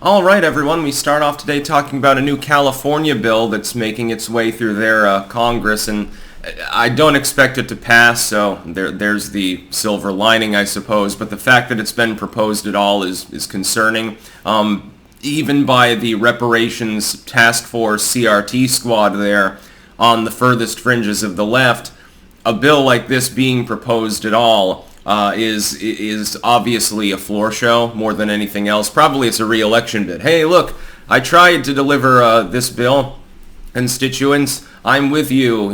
All right, everyone, we start off today talking about a new California bill that's making its way through their Congress, and I don't expect it to pass, so there's the silver lining, I suppose, but the fact that it's been proposed at all is concerning. Even by the reparations task force CRT squad there on the furthest fringes of the left, a bill like this being proposed at all is obviously a floor show more than anything else. Probably it's a re-election bid. Hey, look, I tried to deliver this bill. Constituents, I'm with you,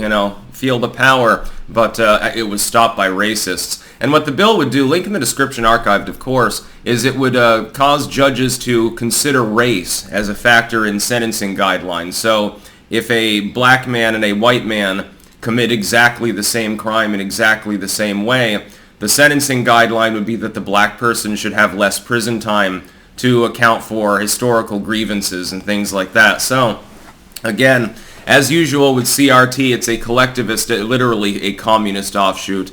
feel the power, but it was stopped by racists. And what the bill would do, link in the description, archived of course, is it would cause judges to consider race as a factor in sentencing guidelines. So if a black man and a white man commit exactly the same crime in exactly the same way, the sentencing guideline would be that the black person should have less prison time to account for historical grievances and things like that. So, again, as usual with CRT, it's a collectivist, literally a communist offshoot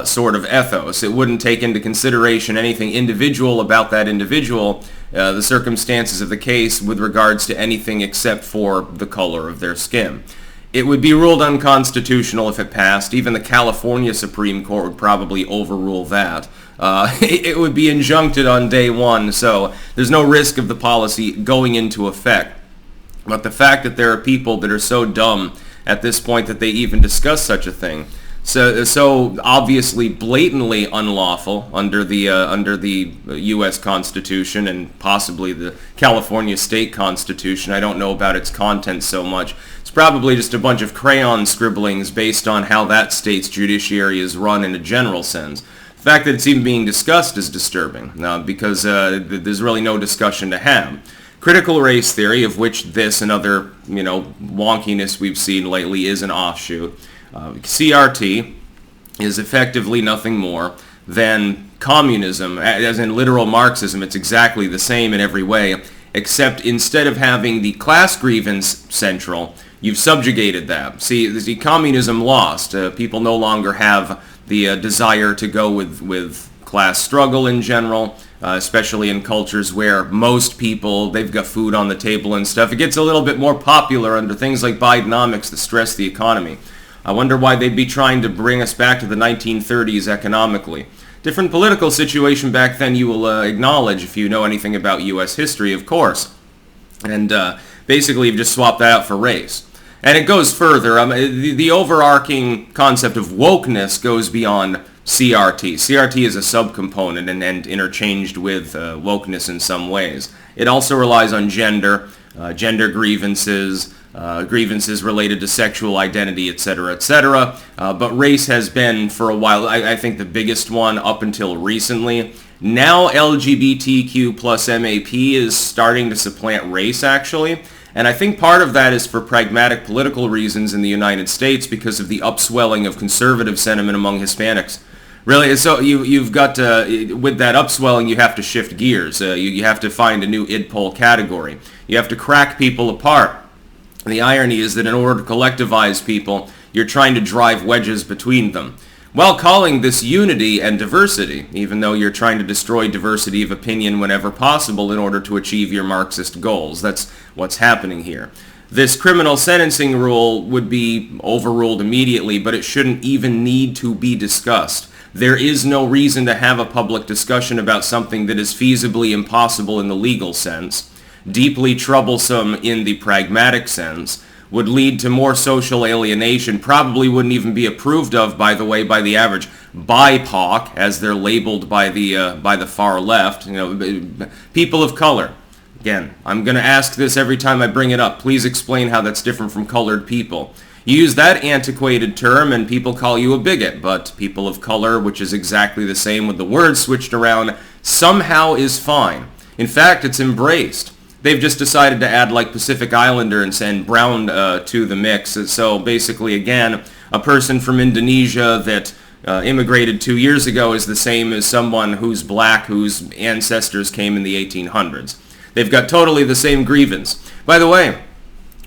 sort of ethos. It wouldn't take into consideration anything individual about that individual, the circumstances of the case with regards to anything except for the color of their skin. It would be ruled unconstitutional if it passed. Even the California Supreme Court would probably overrule that. It would be injuncted on day one, so there's no risk of the policy going into effect. But the fact that there are people that are so dumb at this point that they even discuss such a thing, so obviously blatantly unlawful under the U.S. Constitution and possibly the California State Constitution. I don't know about its content so much. It's probably just a bunch of crayon scribblings based on how that state's judiciary is run in a general sense. The fact that it's even being discussed is disturbing because there's really no discussion to have. Critical race theory, of which this and other wonkiness we've seen lately is an offshoot. CRT is effectively nothing more than communism, as in literal Marxism. It's exactly the same in every way, except instead of having the class grievance central, you've subjugated that. See, communism lost. People no longer have the desire to go with class struggle in general, especially in cultures where most people, they've got food on the table and stuff. It gets a little bit more popular under things like Bidenomics that stress the economy. I wonder why they'd be trying to bring us back to the 1930s economically. Different political situation back then, you will acknowledge if you know anything about U.S. history, of course. And basically you've just swapped that out for race. And it goes further. The overarching concept of wokeness goes beyond CRT. CRT is a subcomponent and interchanged with wokeness in some ways. It also relies on gender grievances, grievances related to sexual identity, etc., etc. But race has been, for a while, I think the biggest one up until recently. Now LGBTQ plus MAP is starting to supplant race, actually. And I think part of that is for pragmatic political reasons in the United States because of the upswelling of conservative sentiment among Hispanics. Really, so you've got with that upswelling, you have to shift gears. You have to find a new id poll category. You have to crack people apart. And the irony is that in order to collectivize people, you're trying to drive wedges between them, while calling this unity and diversity, even though you're trying to destroy diversity of opinion whenever possible in order to achieve your Marxist goals. That's what's happening here. This criminal sentencing rule would be overruled immediately, but it shouldn't even need to be discussed. There is no reason to have a public discussion about something that is feasibly impossible in the legal sense, deeply troublesome in the pragmatic sense, would lead to more social alienation, probably wouldn't even be approved of, by the way, by the average BIPOC, as they're labeled by the far left, people of color. Again, I'm going to ask this every time I bring it up. Please explain how that's different from colored people. You use that antiquated term and people call you a bigot, but people of color, which is exactly the same with the words switched around, somehow is fine. In fact, it's embraced. They've just decided to add like Pacific Islander and send brown to the mix. So basically, again, a person from Indonesia that immigrated 2 years ago is the same as someone who's black, whose ancestors came in the 1800s. They've got totally the same grievance. By the way,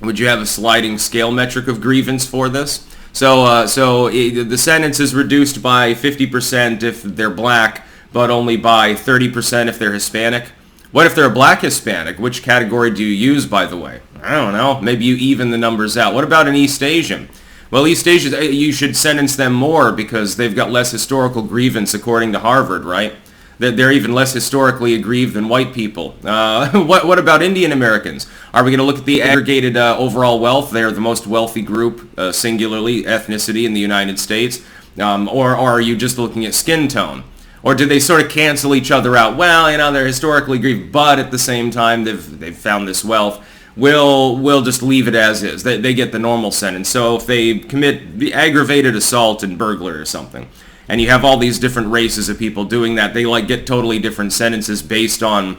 would you have a sliding scale metric of grievance for this? So the sentence is reduced by 50% if they're black, but only by 30% if they're Hispanic. What if they're a black Hispanic? Which category do you use, by the way? I don't know. Maybe you even the numbers out. What about an East Asian? Well, East Asians, you should sentence them more because they've got less historical grievance, according to Harvard, right? They're even less historically aggrieved than white people. What about Indian Americans? Are we going to look at the aggregated overall wealth? They're the most wealthy group, singularly, ethnicity in the United States. Or are you just looking at skin tone? Or do they sort of cancel each other out? Well, they're historically aggrieved, but at the same time, they've found this wealth. We'll just leave it as is. They get the normal sentence. So if they commit the aggravated assault and burglary or something, and you have all these different races of people doing that, they get totally different sentences based on,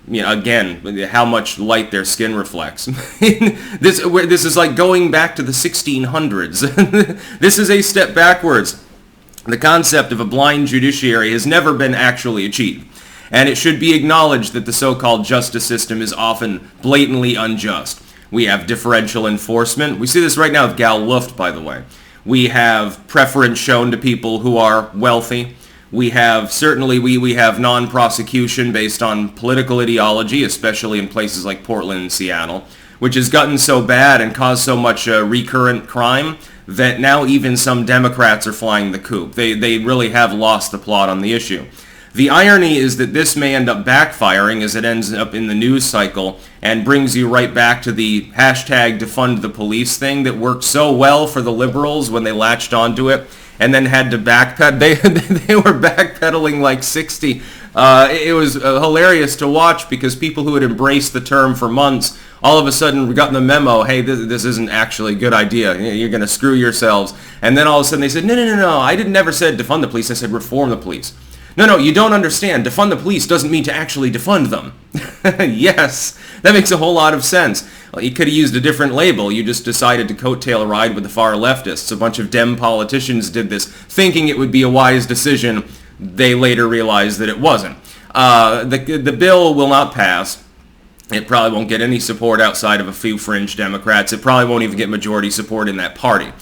again, how much light their skin reflects. This is like going back to the 1600s. This is a step backwards. The concept of a blind judiciary has never been actually achieved. And it should be acknowledged that the so-called justice system is often blatantly unjust. We have differential enforcement. We see this right now with Gal Luft, by the way. We have preference shown to people who are wealthy. We have, certainly, we have non-prosecution based on political ideology, especially in places like Portland and Seattle, which has gotten so bad and caused so much recurrent crime that now even some Democrats are flying the coop. They really have lost the plot on the issue. The irony is that this may end up backfiring as it ends up in the news cycle and brings you right back to the hashtag defund the police thing that worked so well for the liberals when they latched onto it and then had to backpedal. They were backpedaling like 60. It was hilarious to watch because people who had embraced the term for months all of a sudden got the memo, hey, this isn't actually a good idea. You're going to screw yourselves. And then all of a sudden they said, no, I never said defund the police. I said reform the police. No, you don't understand. Defund the police doesn't mean to actually defund them. Yes, that makes a whole lot of sense. Well, you could have used a different label. You just decided to coattail a ride with the far leftists. A bunch of Dem politicians did this, thinking it would be a wise decision. They later realized that it wasn't. The bill will not pass. It probably won't get any support outside of a few fringe Democrats. It probably won't even get majority support in that party.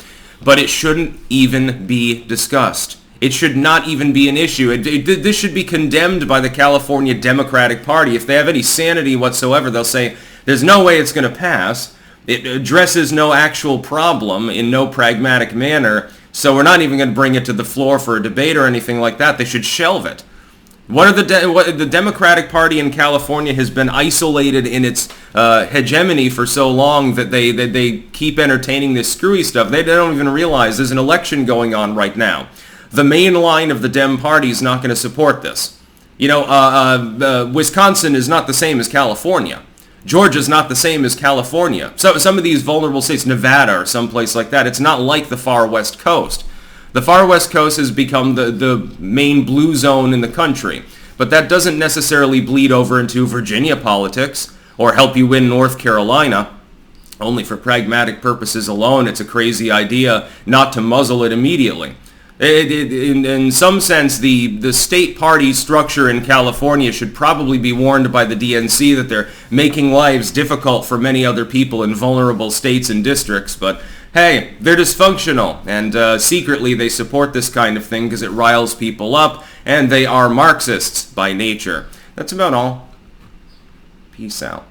But it shouldn't even be discussed. It should not even be an issue. This should be condemned by the California Democratic Party. If they have any sanity whatsoever, they'll say, there's no way it's going to pass. It addresses no actual problem in no pragmatic manner, so we're not even going to bring it to the floor for a debate or anything like that. They should shelve it. The Democratic Party in California has been isolated in its hegemony for so long that they keep entertaining this screwy stuff. They don't even realize there's an election going on right now. The main line of the Dem party is not going to support this. Wisconsin is not the same as California. Georgia's not the same as California. So some of these vulnerable states, Nevada or someplace like that, it's not like the far West Coast. The far West Coast has become the main blue zone in the country. But that doesn't necessarily bleed over into Virginia politics or help you win North Carolina. Only for pragmatic purposes alone, it's a crazy idea not to muzzle it immediately. In some sense, the state party structure in California should probably be warned by the DNC that they're making lives difficult for many other people in vulnerable states and districts. But hey, they're dysfunctional, and secretly they support this kind of thing because it riles people up, and they are Marxists by nature. That's about all. Peace out.